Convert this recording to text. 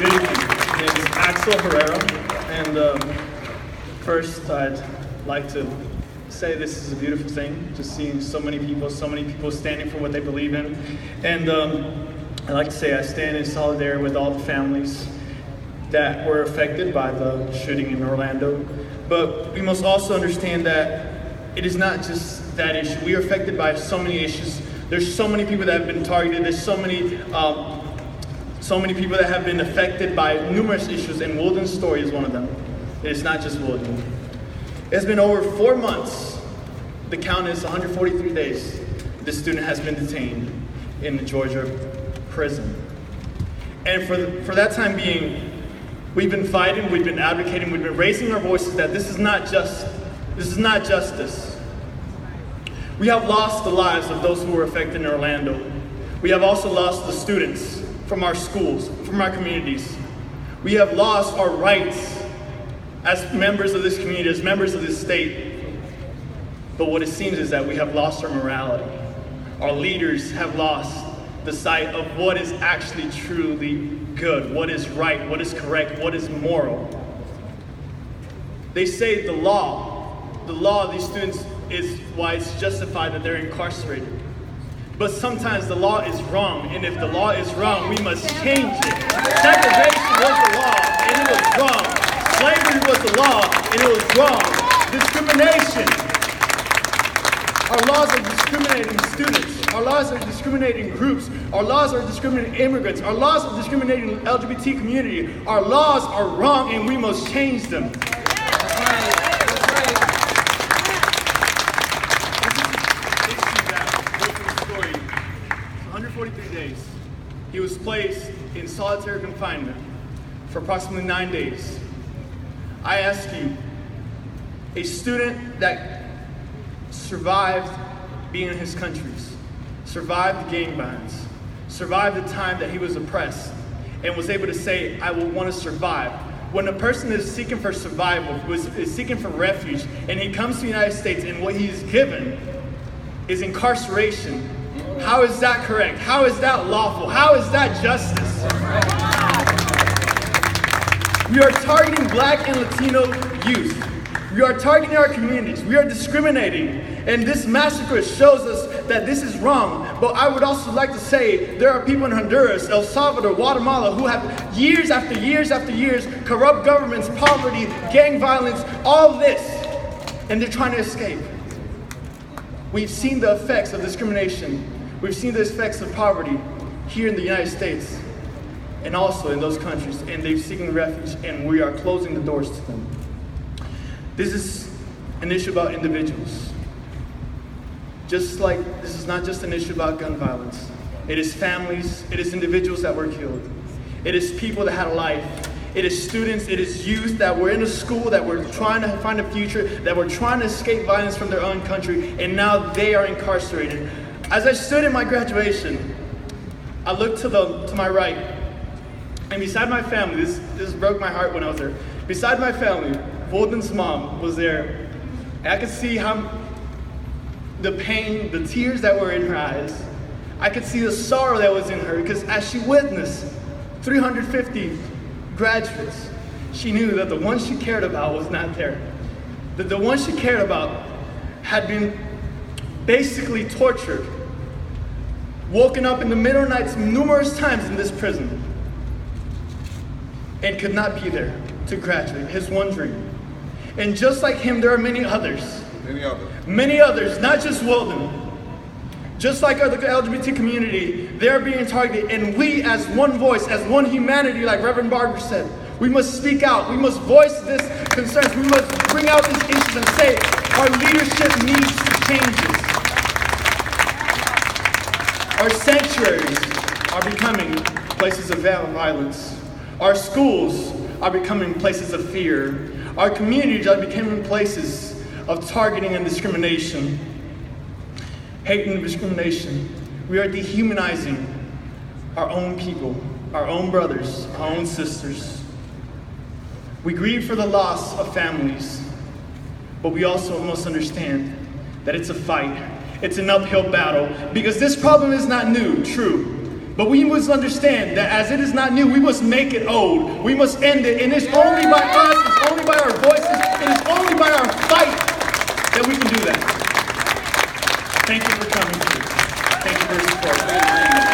Good evening. My name is Axel, and first I'd like to say this is a beautiful thing, just seeing so many people standing for what they believe in. And I'd like to say I stand in solidarity with all the families that were affected by the shooting in Orlando. But we must also understand that it is not just that issue. We are affected by so many issues. There's so many people that have been targeted. There's so many people that have been affected by numerous issues, and Wilden's story is one of them. It's not just Wilden. It's been over 4 months. The count is 143 days. This student has been detained in the Georgia prison. And for that time being, we've been fighting, we've been advocating, we've been raising our voices that this is not justice. We have lost the lives of those who were affected in Orlando. We have also lost the students from our schools, from our communities. We have lost our rights as members of this community, as members of this state. But what it seems is that we have lost our morality. Our leaders have lost the sight of what is actually truly good, what is right, what is correct, what is moral. They say the law of these students is why it's justified that they're incarcerated. But sometimes the law is wrong, and if the law is wrong, we must change it. Segregation was the law, and it was wrong. Slavery was the law, and it was wrong. Discrimination. Our laws are discriminating students. Our laws are discriminating groups. Our laws are discriminating immigrants. Our laws are discriminating the LGBT community. Our laws are wrong, and we must change them. That's right. 143 days. He was placed in solitary confinement for approximately 9 days. I ask you, a student that survived being in his countries, survived the gang violence, survived the time that he was oppressed, and was able to say, I will want to survive. When a person is seeking for survival, is seeking for refuge, and he comes to the United States and what he's given is incarceration, how is that correct? How is that lawful? How is that justice? We are targeting Black and Latino youth. We are targeting our communities. We are discriminating. And this massacre shows us that this is wrong. But I would also like to say there are people in Honduras, El Salvador, Guatemala who have years after years after years, corrupt governments, poverty, gang violence, all this. And they're trying to escape. We've seen the effects of discrimination. We've seen the effects of poverty here in the United States and also in those countries, and they're seeking refuge, and we are closing the doors to them. This is an issue about individuals. Just like this is not just an issue about gun violence. It is families, it is individuals that were killed. It is people that had a life. It is students, it is youth that were in a school, that were trying to find a future, that were trying to escape violence from their own country, and now they are incarcerated. As I stood in my graduation, I looked to my right, and beside my family, this broke my heart when I was there. Beside my family, Wilden's mom was there. And I could see how the pain, the tears that were in her eyes. I could see the sorrow that was in her, because as she witnessed 350 graduates, she knew that the one she cared about was not there. That the one she cared about had been basically tortured, woken up in the middle of the night numerous times in this prison, and could not be there to graduate, his one dream. And just like him, there are many others. Many others, not just Wilden. Just like the LGBT community, they're being targeted, and we as one voice, as one humanity, like Reverend Barber said, we must speak out, we must voice this concerns, we must bring out these issues and say, our leadership needs to change this. Our sanctuaries are becoming places of violence. Our schools are becoming places of fear. Our communities are becoming places of targeting and discrimination. Hate and discrimination. We are dehumanizing our own people, our own brothers, our own sisters. We grieve for the loss of families, but we also must understand that it's a fight. It's an uphill battle, because this problem is not new, true. But we must understand that as it is not new, we must make it old. We must end it. And it's only by us, it's only by our voices, it is only by our fight that we can do that. Thank you for coming. Thank you for your support.